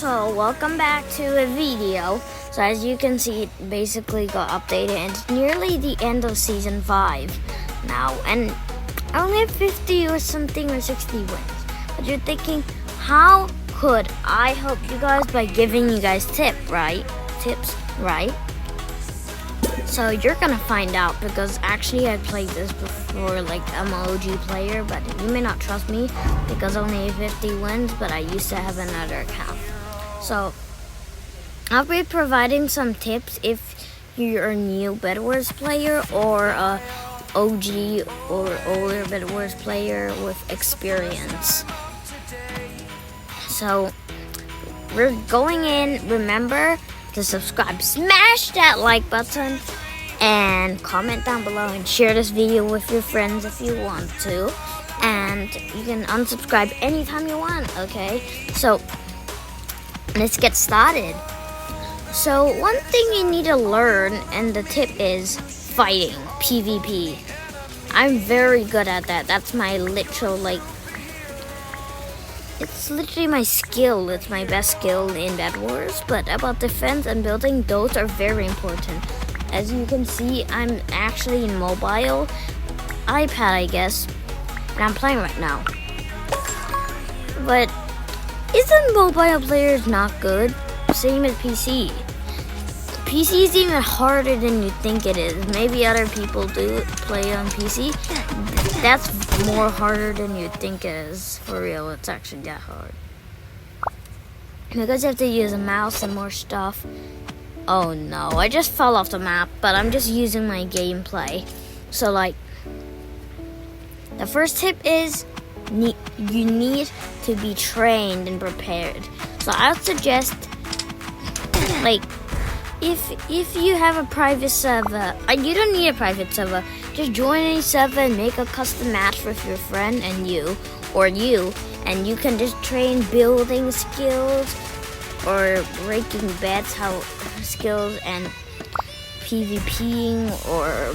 So welcome back to a video. So as you can see, it basically got updated and it's nearly the end of season 5 now, and I only have 50 or something or 60 wins. But you're thinking, how could I help you guys by giving you guys tips, right? So you're gonna find out, because actually I played this before, like I'm an OG player, but you may not trust me because only 50 wins, but I used to have another account. So I'll be providing some tips if you're a new bedwars player or a OG or older bedwars player with experience. So we're going in. Remember to subscribe, smash that like button, and comment down below and share this video with your friends if you want to. And you can unsubscribe anytime you want, okay? So let's get started. So one thing you need to learn, and the tip is fighting, PvP. I'm very good at that. That's my literal, it's literally my skill. It's my best skill in bedwars. But about defense and building, those are very important. As you can see, I'm actually in mobile, iPad I guess, and I'm playing right now. But isn't mobile players not good? Same as PC. PC is even harder than you think it is. Maybe other people do play on PC. That's more harder than you think it is. For real, it's actually that hard. Because you have to use a mouse and more stuff. Oh no, I just fell off the map, but I'm just using my gameplay. So the first tip is you need to be trained and prepared. So I would suggest, if you have a private server, you don't need a private server. Just join any server and make a custom match with your friend and you, and you can just train building skills or breaking beds, skills, and PvPing, or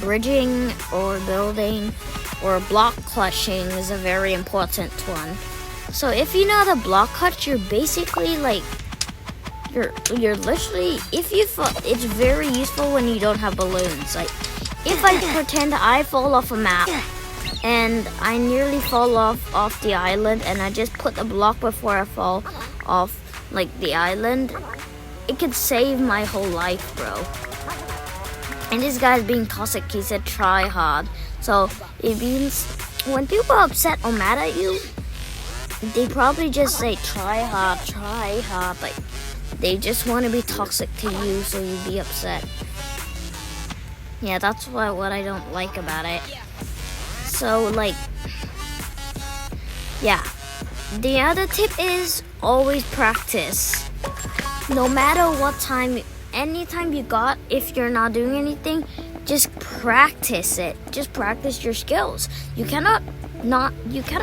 bridging or building, or block clutching is a very important one. So if you know how to block clutch, you're basically you're literally, it's very useful when you don't have balloons. If I pretend I fall off a map and I nearly fall off the island, and I just put a block before I fall off the island, it could save my whole life, bro. And this guy's being toxic. He said try hard. So it means when people are upset or mad at you, they probably just say try hard. They just want to be toxic to you, so you'd be upset. Yeah, that's what I don't like about it. So yeah. The other tip is always practice. No matter what time, anytime you got, if you're not doing anything, just practice it. Just practice your skills. You cannot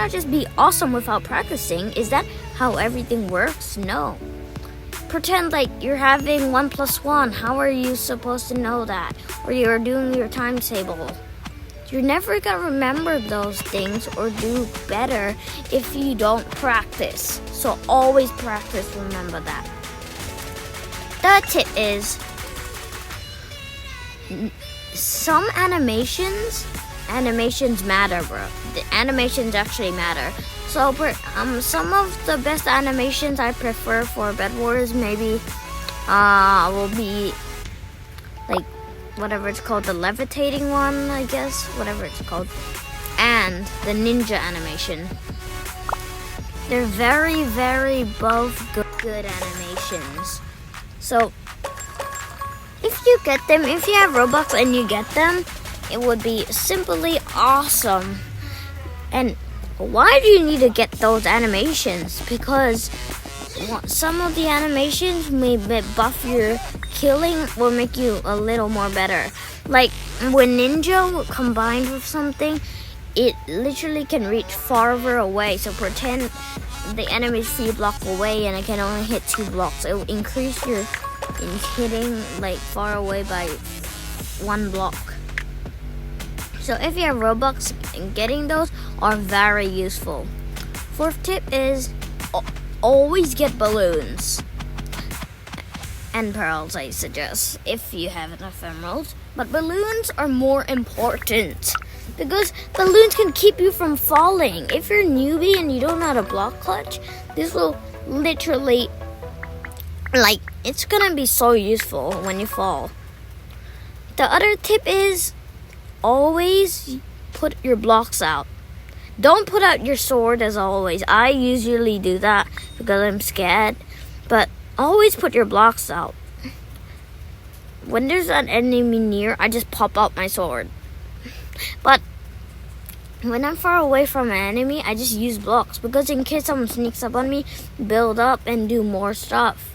just be awesome without practicing. Is that how everything works? No. Pretend you're having 1 + 1. How are you supposed to know that? Or you're doing your timetable. You're never gonna remember those things or do better if you don't practice. So always practice, remember that. The tip is, some animations matter, bro. The animations actually matter. So some of the best animations I prefer for bedwars maybe will be whatever it's called, the levitating one, I guess, whatever it's called, and the ninja animation. They're very, very both good animations. So if you get them, if you have Roblox and you get them, it would be simply awesome. And why do you need to get those animations? Because some of the animations may buff your killing or make you a little more better. When ninja combined with something, it literally can reach farther away. So pretend the enemy is 3 blocks away and it can only hit 2 blocks. It will increase your hitting far away by 1 block. So if you have Robux, getting those are very useful. Fourth tip is always get balloons and pearls, I suggest, if you have enough emeralds. But balloons are more important because balloons can keep you from falling. If you're a newbie and you don't know how to block clutch, this will literally, it's gonna be so useful when you fall. The other tip is always put your blocks out. Don't put out your sword as always. I usually do that because I'm scared, but always put your blocks out. When there's an enemy near, I just pop out my sword. But when I'm far away from an enemy, I just use blocks because in case someone sneaks up on me, build up and do more stuff.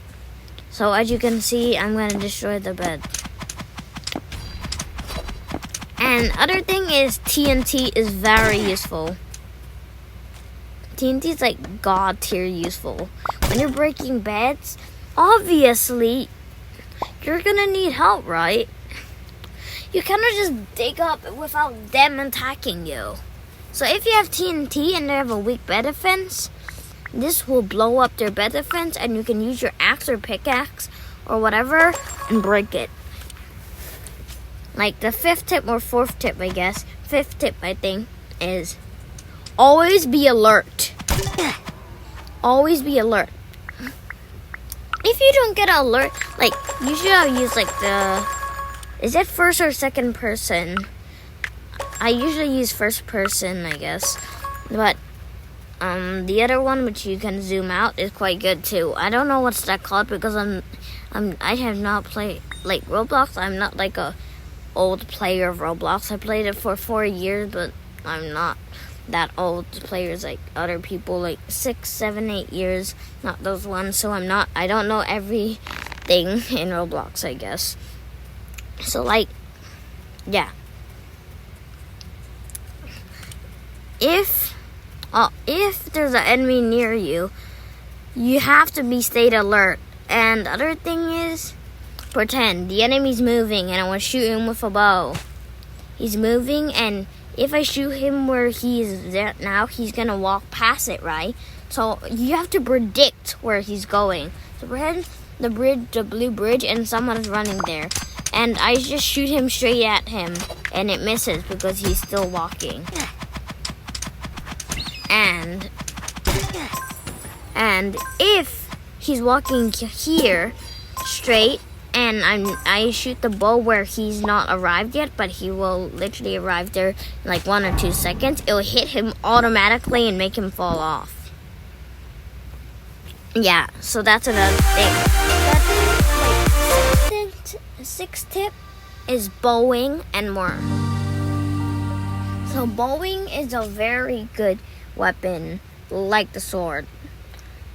So as you can see, I'm going to destroy the bed. And other thing is TNT is very useful. TNT is like god tier useful. When you're breaking beds, obviously you're gonna need help, right? You cannot just dig up without them attacking you. So if you have TNT and they have a weak bed defense, this will blow up their bed defense and you can use your axe or pickaxe or whatever and break it. Like the fifth tip or fourth tip, I guess. Fifth tip, I think, is always be alert. Always be alert. If you don't get alert, usually I'll use is it first or second person? I usually use first person, I guess. But the other one, which you can zoom out, is quite good too. I don't know what's that called because I have not played Roblox. I'm not like a old player of Roblox. I played it for 4 years, but I'm not that old players like other people, 6, 7, 8 years, not those ones. So I don't know everything in Roblox, I guess. So yeah. If there's an enemy near you, you have to stay alert. And other thing is, pretend the enemy's moving and I want to shoot him with a bow. He's moving, and if I shoot him where he's there now, he's gonna walk past it, right? So you have to predict where he's going. So pretend the blue bridge, and someone's running there, and I just shoot him straight at him, and it misses because he's still walking. And if he's walking here straight, and I shoot the bow where he's not arrived yet, but he will literally arrive there in 1 or 2 seconds, it'll hit him automatically and make him fall off. Yeah, so that's another thing. Sixth tip is bowing and more. So bowing is a very good weapon, like the sword.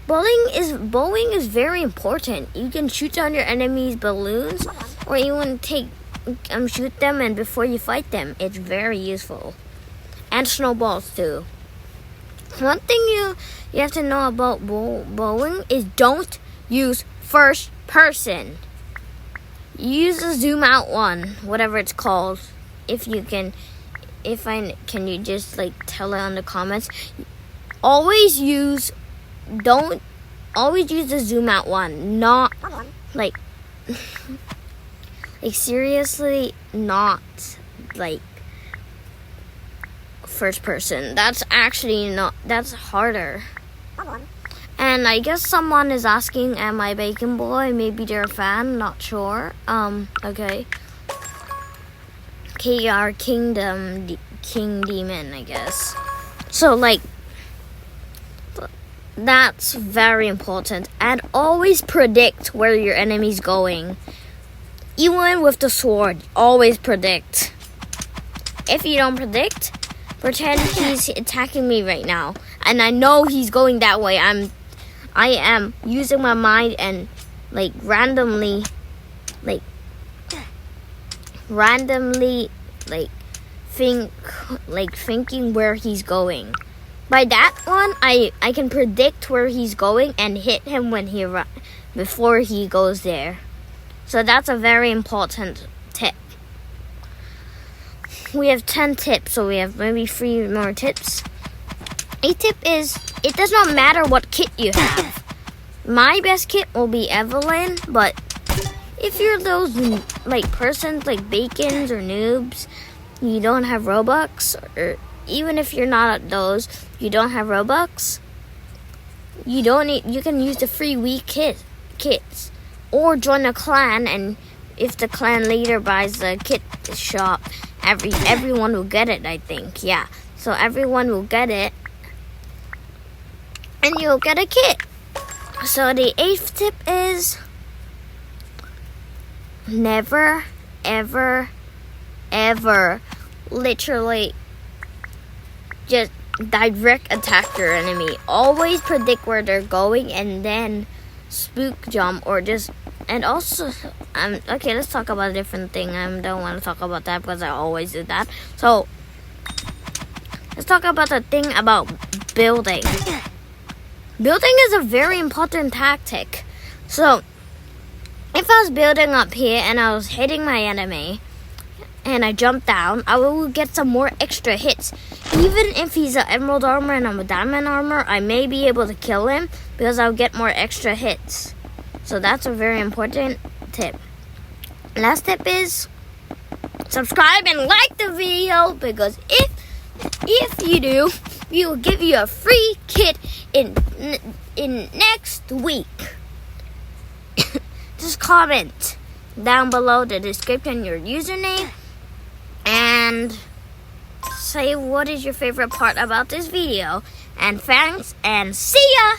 Bowling is very important. You can shoot down your enemies' balloons, or even shoot them, and before you fight them, it's very useful. And snowballs too. One thing you have to know about bowling is don't use first person. Use a zoom out one, whatever it's called. If you can you just tell it on the comments. Always use the zoom out one, not seriously, not first person. That's actually that's harder. And I guess someone is asking, am I Bacon Boy? Maybe they're a fan, not sure. Okay. KR King Demon, I guess. So that's very important. And always predict where your enemy's going. Even with the sword, always predict. If you don't predict, pretend he's attacking me right now, and I know he's going that way. I am using my mind and randomly thinking where he's going. By that one, I can predict where he's going and hit him before he goes there. So that's a very important tip. We have 10 tips, so we have maybe 3 more tips. A tip is, it does not matter what kit you have. My best kit will be Evelyn, but if you're those like persons like Bacons or Noobs, you don't have Robux, or even if you're not those, you don't have Robux, you can use the free week kits, or join a clan, and if the clan leader buys the kit shop, everyone will get it, I think. Yeah. So everyone will get it, and you'll get a kit. So the 8th tip is never, ever, ever, literally just direct attack your enemy. Always predict where they're going and then spook jump, or just, and also, okay, let's talk about a different thing. I don't want to talk about that because I always do that. So let's talk about the thing about building. Building is a very important tactic. So if I was building up here and I was hitting my enemy and I jumped down, I will get some more extra hits. Even if he's an emerald armor and I'm a diamond armor, I may be able to kill him because I'll get more extra hits. So that's a very important tip. Last tip is subscribe and like the video, because if you do, we will give you a free kit in next week. Just comment down below the description your username and say what is your favorite part about this video. And thanks, and see ya!